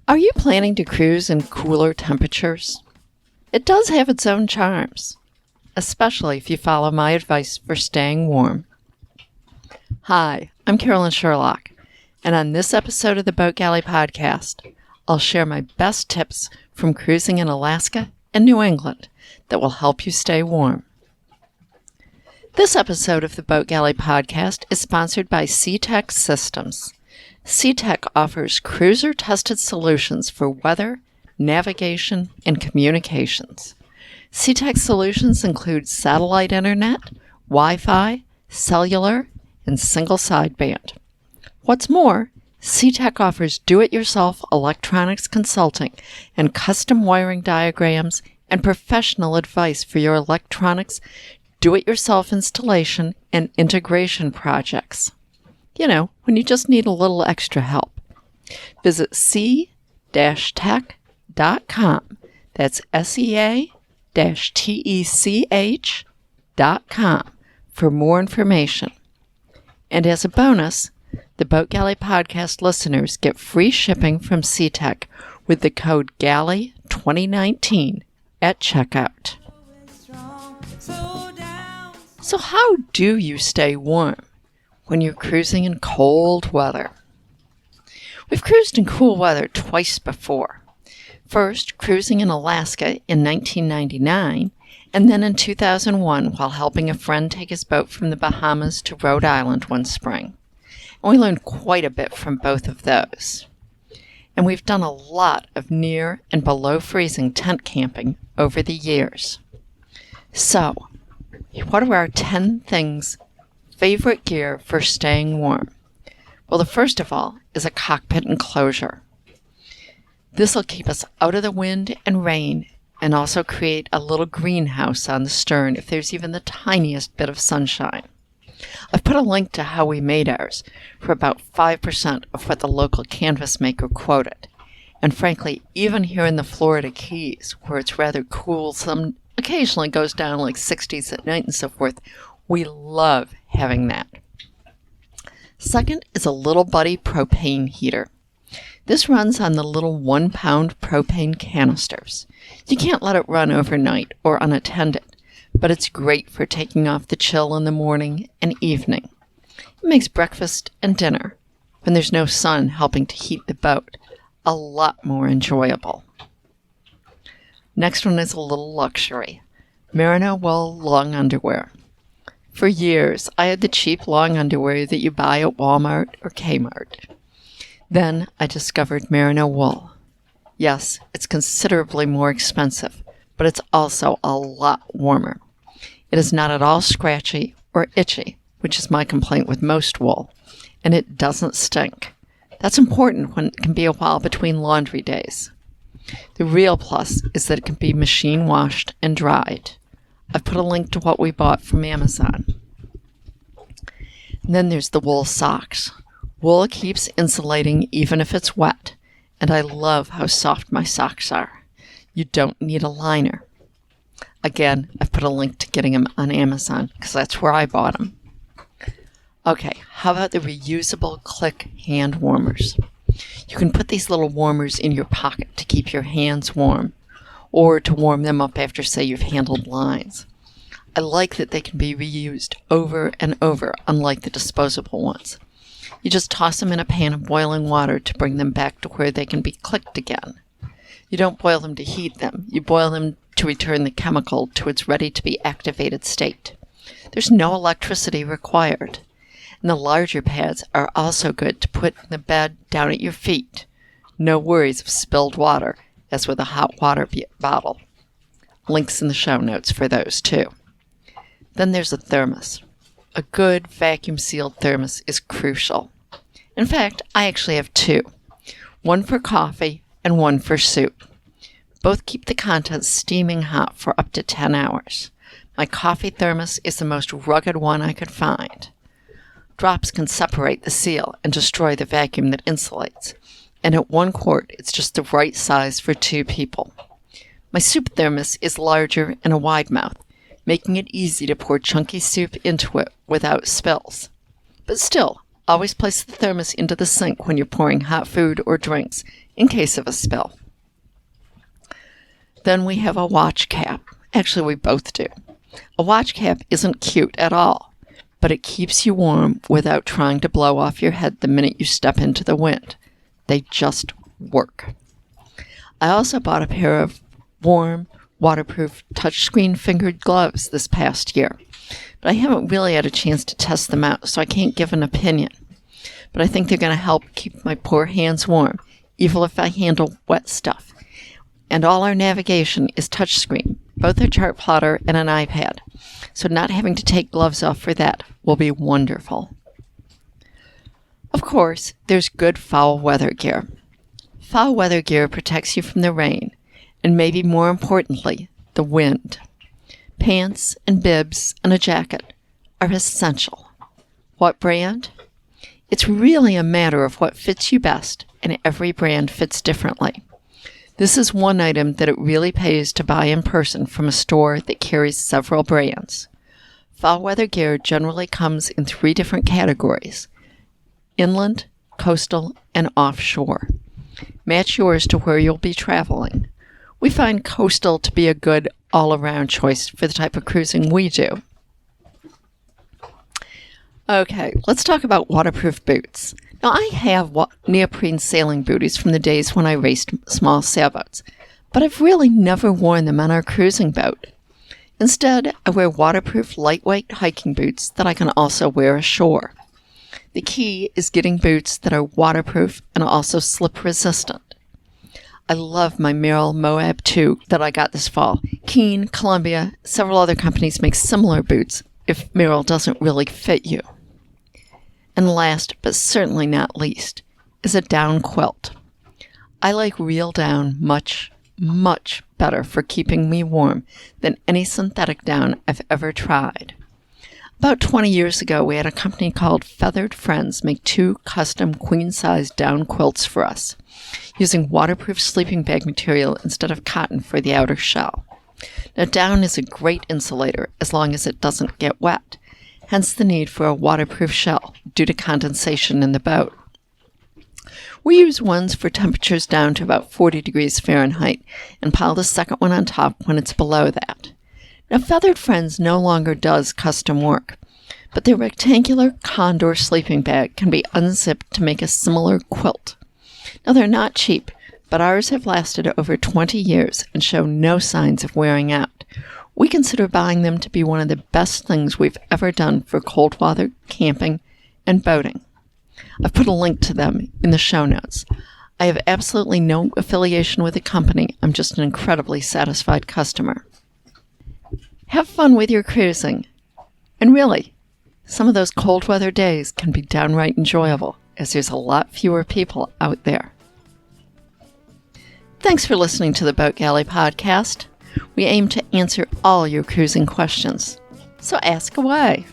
Are you planning to cruise in cooler temperatures? It does have its own charms, especially if you follow my advice for staying warm. Hi, I'm Carolyn Sherlock, and on this episode of the Boat Galley Podcast, I'll share my best tips from cruising in Alaska and New England that will help you stay warm. This episode of the Boat Galley Podcast is sponsored by SeaTech Systems. SeaTech offers cruiser-tested solutions for weather, navigation, and communications. SeaTech solutions include satellite internet, Wi-Fi, cellular, and single sideband. What's more, SeaTech offers do-it-yourself electronics consulting and custom wiring diagrams and professional advice for your electronics, do-it-yourself installation, and integration projects. You know, when you just need a little extra help. Visit sea-tech.com. That's SEA-TECH.com for more information. And as a bonus, the Boat Galley Podcast listeners get free shipping from SeaTech with the code GALLEY2019 at checkout. So how do you stay warm when you're cruising in cold weather? We've cruised in cool weather twice before. First, cruising in Alaska in 1999, and then in 2001 while helping a friend take his boat from the Bahamas to Rhode Island one spring. And we learned quite a bit from both of those. And we've done a lot of near and below freezing tent camping over the years. So, what are our 10 favorite gear for staying warm? Well, the first of all is a cockpit enclosure. This will keep us out of the wind and rain and also create a little greenhouse on the stern if there's even the tiniest bit of sunshine. I've put a link to how we made ours for about 5% of what the local canvas maker quoted. And frankly, even here in the Florida Keys, where it's rather cool, some occasionally goes down like 60s at night and so forth, we love having that. Second is a Little Buddy propane heater. This runs on the little 1-pound propane canisters. You can't let it run overnight or unattended, but it's great for taking off the chill in the morning and evening. It makes breakfast and dinner, when there's no sun helping to heat the boat, a lot more enjoyable. Next one is a little luxury. Merino wool long underwear. For years, I had the cheap long underwear that you buy at Walmart or Kmart. Then I discovered merino wool. Yes, it's considerably more expensive, but it's also a lot warmer. It is not at all scratchy or itchy, which is my complaint with most wool, and it doesn't stink. That's important when it can be a while between laundry days. The real plus is that it can be machine washed and dried. I've put a link to what we bought from Amazon. And then there's the wool socks. Wool keeps insulating even if it's wet, and I love how soft my socks are. You don't need a liner. Again, I've put a link to getting them on Amazon because that's where I bought them. Okay, how about the reusable Click hand warmers? You can put these little warmers in your pocket to keep your hands warm, or to warm them up after, say, you've handled lines. I like that they can be reused over and over, unlike the disposable ones. You just toss them in a pan of boiling water to bring them back to where they can be clicked again. You don't boil them to heat them. You boil them to return the chemical to its ready-to-be activated state. There's no electricity required. And the larger pads are also good to put in the bed down at your feet. No worries of spilled water, as with a hot water bottle. Links in the show notes for those too. Then there's a thermos. A good vacuum-sealed thermos is crucial. In fact, I actually have two. One for coffee and one for soup. Both keep the contents steaming hot for up to 10 hours. My coffee thermos is the most rugged one I could find. Drops can separate the seal and destroy the vacuum that insulates. And at 1 quart, it's just the right size for 2 people. My soup thermos is larger and a wide mouth, making it easy to pour chunky soup into it without spills. But still, Always place the thermos into the sink when you're pouring hot food or drinks in case of a spill. Then we have a watch cap. Actually, we both do. A watch cap isn't cute at all, but it keeps you warm without trying to blow off your head the minute you step into the wind. They just work. I also bought a pair of warm, waterproof, touchscreen fingered gloves this past year, but I haven't really had a chance to test them out, so I can't give an opinion. But I think they're going to help keep my poor hands warm, even if I handle wet stuff. And all our navigation is touchscreen, both a chart plotter and an iPad, so not having to take gloves off for that will be wonderful. Of course, there's good foul weather gear. Foul weather gear protects you from the rain, and maybe more importantly, the wind. Pants and bibs and a jacket are essential. What brand? It's really a matter of what fits you best, and every brand fits differently. This is one item that it really pays to buy in person from a store that carries several brands. Foul weather gear generally comes in 3 different categories: inland, coastal, and offshore. Match yours to where you'll be traveling. We find coastal to be a good all-around choice for the type of cruising we do. Okay, let's talk about waterproof boots. Now, I have neoprene sailing booties from the days when I raced small sailboats, but I've really never worn them on our cruising boat. Instead, I wear waterproof, lightweight hiking boots that I can also wear ashore. The key is getting boots that are waterproof and also slip-resistant. I love my Merrell Moab 2 that I got this fall. Keen, Columbia, several other companies make similar boots if Merrell doesn't really fit you. And last, but certainly not least, is a down quilt. I like real down much, much better for keeping me warm than any synthetic down I've ever tried. About 20 years ago, we had a company called Feathered Friends make 2 custom queen-size down quilts for us, using waterproof sleeping bag material instead of cotton for the outer shell. Now, down is a great insulator as long as it doesn't get wet, hence the need for a waterproof shell due to condensation in the boat. We use ones for temperatures down to about 40 degrees Fahrenheit and pile the second one on top when it's below that. Now, Feathered Friends no longer does custom work, but their rectangular condor sleeping bag can be unzipped to make a similar quilt. Now, they're not cheap, but ours have lasted over 20 years and show no signs of wearing out. We consider buying them to be one of the best things we've ever done for cold weather, camping, and boating. I've put a link to them in the show notes. I have absolutely no affiliation with the company. I'm just an incredibly satisfied customer. Have fun with your cruising. And really, some of those cold weather days can be downright enjoyable, as there's a lot fewer people out there. Thanks for listening to the Boat Galley podcast. We aim to answer all your cruising questions, so ask away.